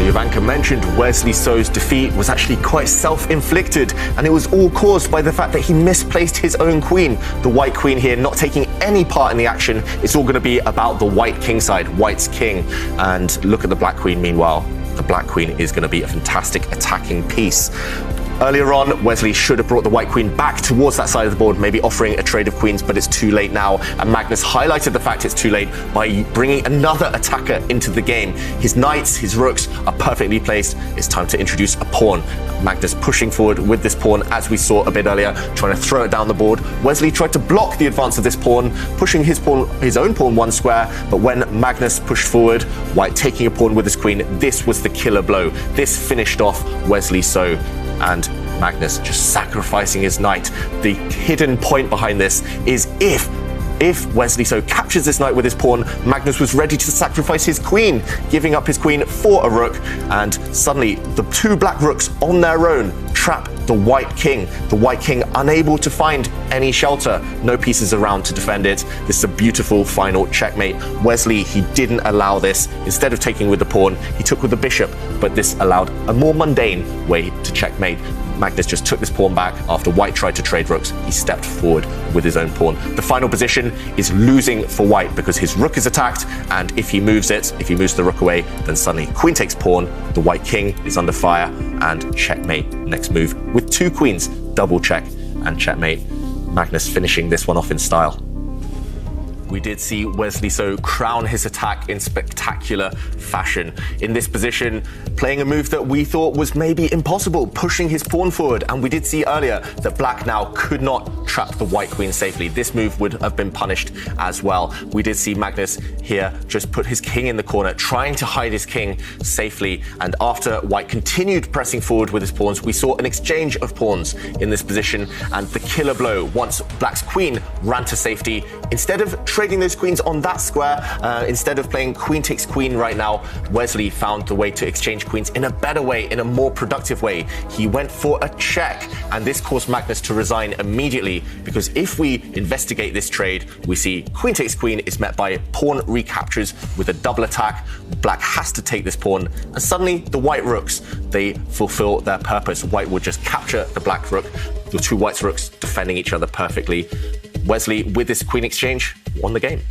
Ivanka mentioned, Wesley So's defeat was actually quite self-inflicted, and it was all caused by the fact that he misplaced his own queen. The white queen here not taking any part in the action. It's all going to be about the white king side, white's king. And look at the black queen meanwhile. The black queen is going to be a fantastic attacking piece. Earlier on, Wesley should have brought the white queen back towards that side of the board, maybe offering a trade of queens, but it's too late now. And Magnus highlighted the fact it's too late by bringing another attacker into the game. His knights, his rooks are perfectly placed. It's time to introduce a pawn. Magnus pushing forward with this pawn, as we saw a bit earlier, trying to throw it down the board. Wesley tried to block the advance of this pawn, pushing his own pawn one square, but when Magnus pushed forward, white taking a pawn with his queen, this was the killer blow. This finished off Wesley So, and Magnus just sacrificing his knight. The hidden point behind this is if Wesley So captures this knight with his pawn, Magnus was ready to sacrifice his queen, giving up his queen for a rook, and suddenly the two black rooks on their own trap the white king. The white king unable to find any shelter, no pieces around to defend it. This is a beautiful final checkmate. Wesley, he didn't allow this. Instead of taking with the pawn, he took with the bishop, but this allowed a more mundane way to checkmate. Magnus just took this pawn back after white tried to trade rooks. He stepped forward with his own pawn. The final position is losing for white because his rook is attacked, and if he moves the rook away, then suddenly queen takes pawn, the white king is under fire, and checkmate. Next move with two queens, double check and checkmate. Magnus finishing this one off in style. We did see Wesley So crown his attack in spectacular fashion. In this position, playing a move that we thought was maybe impossible, pushing his pawn forward. And we did see earlier that black now could not trap the white queen safely. This move would have been punished as well. We did see Magnus here just put his king in the corner, trying to hide his king safely. And after white continued pressing forward with his pawns, we saw an exchange of pawns in this position. And the killer blow, once black's queen ran to safety, instead of trading those queens on that square, instead of playing queen takes queen right now, Wesley found the way to exchange queens in a better way, in a more productive way. He went for a check, and this caused Magnus to resign immediately, because if we investigate this trade, we see queen takes queen is met by pawn recaptures with a double attack. Black has to take this pawn, and suddenly the white rooks, they fulfill their purpose. White would just capture the black rook, the two white rooks defending each other perfectly. Wesley, with this queen exchange, won the game.